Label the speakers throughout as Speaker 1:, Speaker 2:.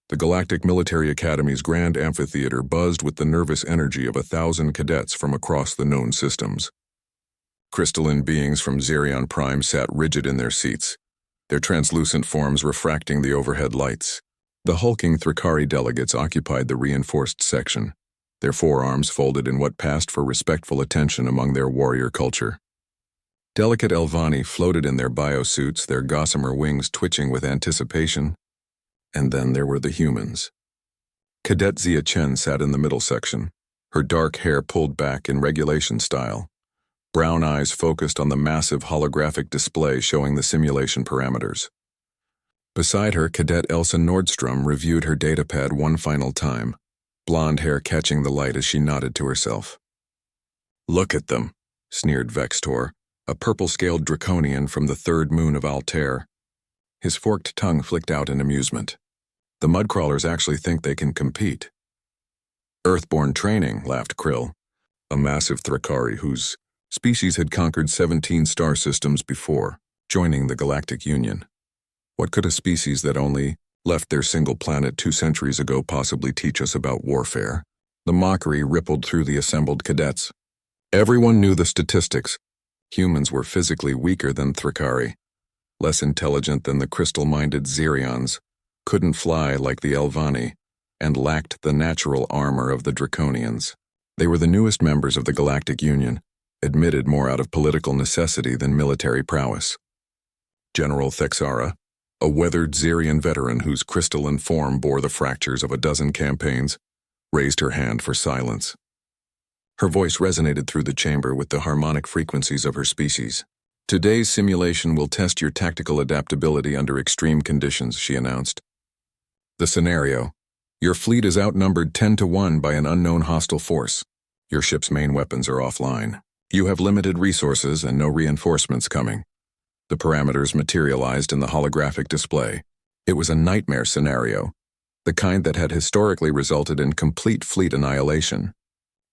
Speaker 1: The Galactic Military Academy's grand amphitheater buzzed with the nervous energy of 1,000 cadets from across the known systems. Crystalline beings from Xerion Prime sat rigid in their seats, their translucent forms refracting the overhead lights. The hulking Thrakari delegates occupied the reinforced section, their forearms folded in what passed for respectful attention among their warrior culture. Delicate Elvani floated in their biosuits, their gossamer wings twitching with anticipation. And then there were the humans. Cadet Zia Chen sat in the middle section, her dark hair pulled back in regulation style, brown eyes focused on the massive holographic display showing the simulation parameters. Beside her, Cadet Elsa Nordstrom reviewed her datapad one final time, blonde hair catching the light as she nodded to herself. "Look at them," sneered Vextor, a purple-scaled draconian from the third moon of Altair. His forked tongue flicked out in amusement. "The mudcrawlers actually think they can compete." "Earthborn training," laughed Krill, a massive Thrakari whose species had conquered 17 star systems before joining the Galactic Union. What could a species that only left their single planet 2 centuries ago possibly teach us about warfare? The mockery rippled through the assembled cadets. Everyone knew the statistics. Humans were physically weaker than Thrakari, less intelligent than the crystal-minded Xerions, couldn't fly like the Elvani, and lacked the natural armor of the Draconians. They were the newest members of the Galactic Union, admitted more out of political necessity than military prowess. General Thexara, a weathered Xerion veteran whose crystalline form bore the fractures of a dozen campaigns, raised her hand for silence. Her voice resonated through the chamber with the harmonic frequencies of her species. "Today's simulation will test your tactical adaptability under extreme conditions," she announced. "The scenario: your fleet is outnumbered 10-1 by an unknown hostile force. Your ship's main weapons are offline. You have limited resources and no reinforcements coming." The parameters materialized in the holographic display. It was a nightmare scenario, the kind that had historically resulted in complete fleet annihilation.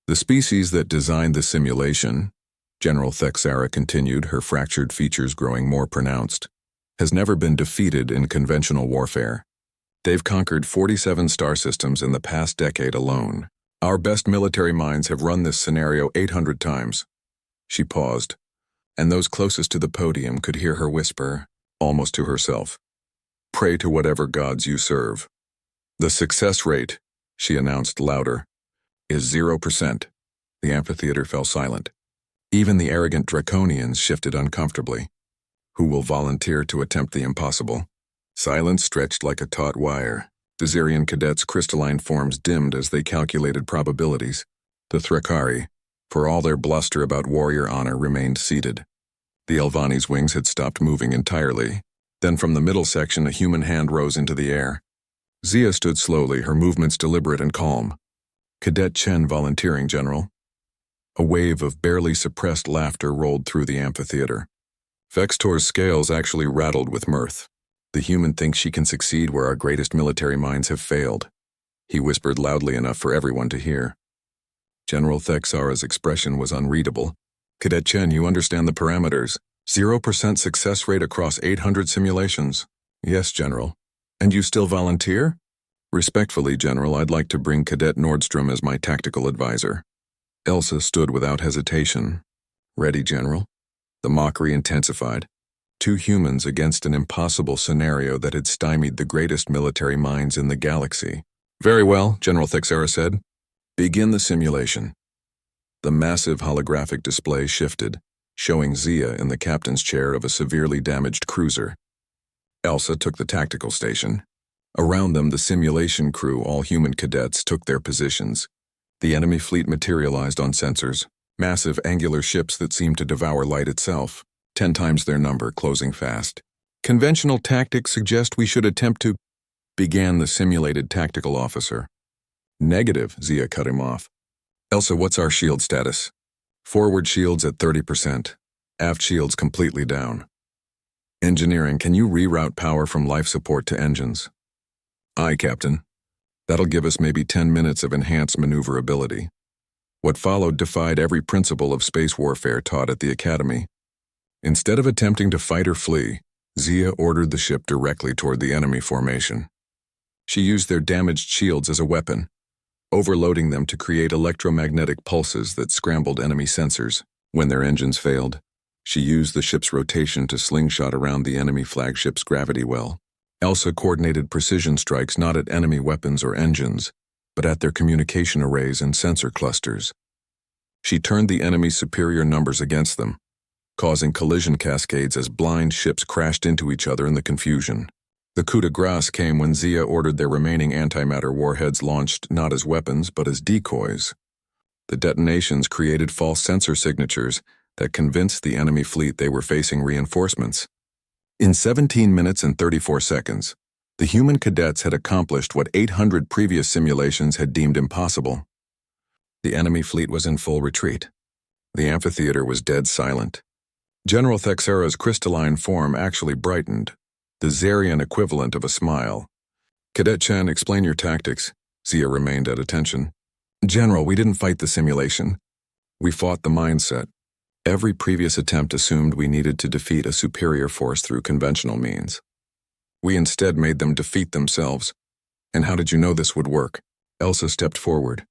Speaker 1: "The species that designed the simulation," General Thexara continued, her fractured features growing more pronounced, "has never been defeated in conventional warfare. They've conquered 47 star systems in the past decade alone. Our best military minds have run this scenario 800 times. She paused, and those closest to the podium could hear her whisper, almost to herself, "Pray to whatever gods you serve." "The success rate," she announced louder, "is 0%. The amphitheater fell silent. Even the arrogant Draconians shifted uncomfortably. Who will volunteer to attempt the impossible? Silence stretched like a taut wire. The Xerion cadets' crystalline forms dimmed as they calculated probabilities. The Thrakari, for all their bluster about warrior honor, remained seated. The Elvani's wings had stopped moving entirely. Then from the middle section a human hand rose into the air. Zia stood slowly, her movements deliberate and calm. "Cadet Chen volunteering, General." A wave of barely suppressed laughter rolled through the amphitheater. Vextor's scales actually rattled with mirth. "The human thinks she can succeed where our greatest military minds have failed," he whispered loudly enough for everyone to hear. General Thexara's expression was unreadable. "Cadet Chen, you understand the parameters. 0% success rate across 800 simulations." "Yes, General." "And you still volunteer?" "Respectfully, General, I'd like to bring Cadet Nordstrom as my tactical advisor." Elsa stood without hesitation. "Ready, General?" The mockery intensified. 2 humans against an impossible scenario that had stymied the greatest military minds in the galaxy. "Very well," General Thexara said. "Begin the simulation." The massive holographic display shifted, showing Zia in the captain's chair of a severely damaged cruiser. Elsa took the tactical station. Around them, the simulation crew, all human cadets, took their positions. The enemy fleet materialized on sensors, massive angular ships that seemed to devour light itself, 10 times their number, closing fast. "Conventional tactics suggest we should attempt to," began the simulated tactical officer. "Negative," Zia cut him off. "Elsa, what's our shield status?" "Forward shields at 30%. Aft shields completely down." "Engineering, can you reroute power from life support to engines?" "Aye, Captain. That'll give us maybe 10 minutes of enhanced maneuverability." What followed defied every principle of space warfare taught at the Academy. Instead of attempting to fight or flee, Zia ordered the ship directly toward the enemy formation. She used their damaged shields as a weapon, overloading them to create electromagnetic pulses that scrambled enemy sensors. When their engines failed, she used the ship's rotation to slingshot around the enemy flagship's gravity well. Elsa coordinated precision strikes not at enemy weapons or engines, but at their communication arrays and sensor clusters. She turned the enemy's superior numbers against them, causing collision cascades as blind ships crashed into each other in the confusion. The coup de grace came when Zia ordered their remaining antimatter warheads launched not as weapons but as decoys. The detonations created false sensor signatures that convinced the enemy fleet they were facing reinforcements. In 17 minutes and 34 seconds, the human cadets had accomplished what 800 previous simulations had deemed impossible. The enemy fleet was in full retreat. The amphitheater was dead silent. General Thexera's crystalline form actually brightened, the Zarian equivalent of a smile. "Cadet Chen, explain your tactics." Zia remained at attention. "General, we didn't fight the simulation. We fought the mindset. Every previous attempt assumed we needed to defeat a superior force through conventional means. We instead made them defeat themselves. And how did you know this would work?" Elsa stepped forward.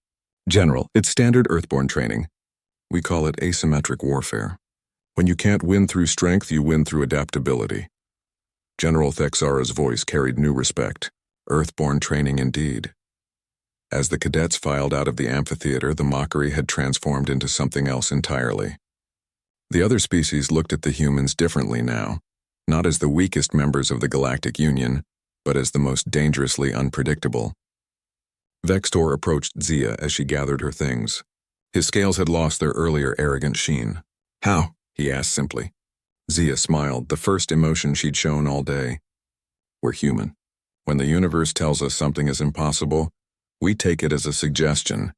Speaker 1: "General, it's standard Earthborn training. We call it asymmetric warfare. When you can't win through strength, you win through adaptability." General Thexara's voice carried new respect. Earthborn training indeed. As the cadets filed out of the amphitheater, the mockery had transformed into something else entirely. The other species looked at the humans differently now, not as the weakest members of the Galactic Union, but as the most dangerously unpredictable. Vextor approached Zia as she gathered her things. His scales had lost their earlier arrogant sheen. "How?" he asked simply. Zia smiled, the first emotion she'd shown all day. "We're human. When the universe tells us something is impossible, we take it as a suggestion,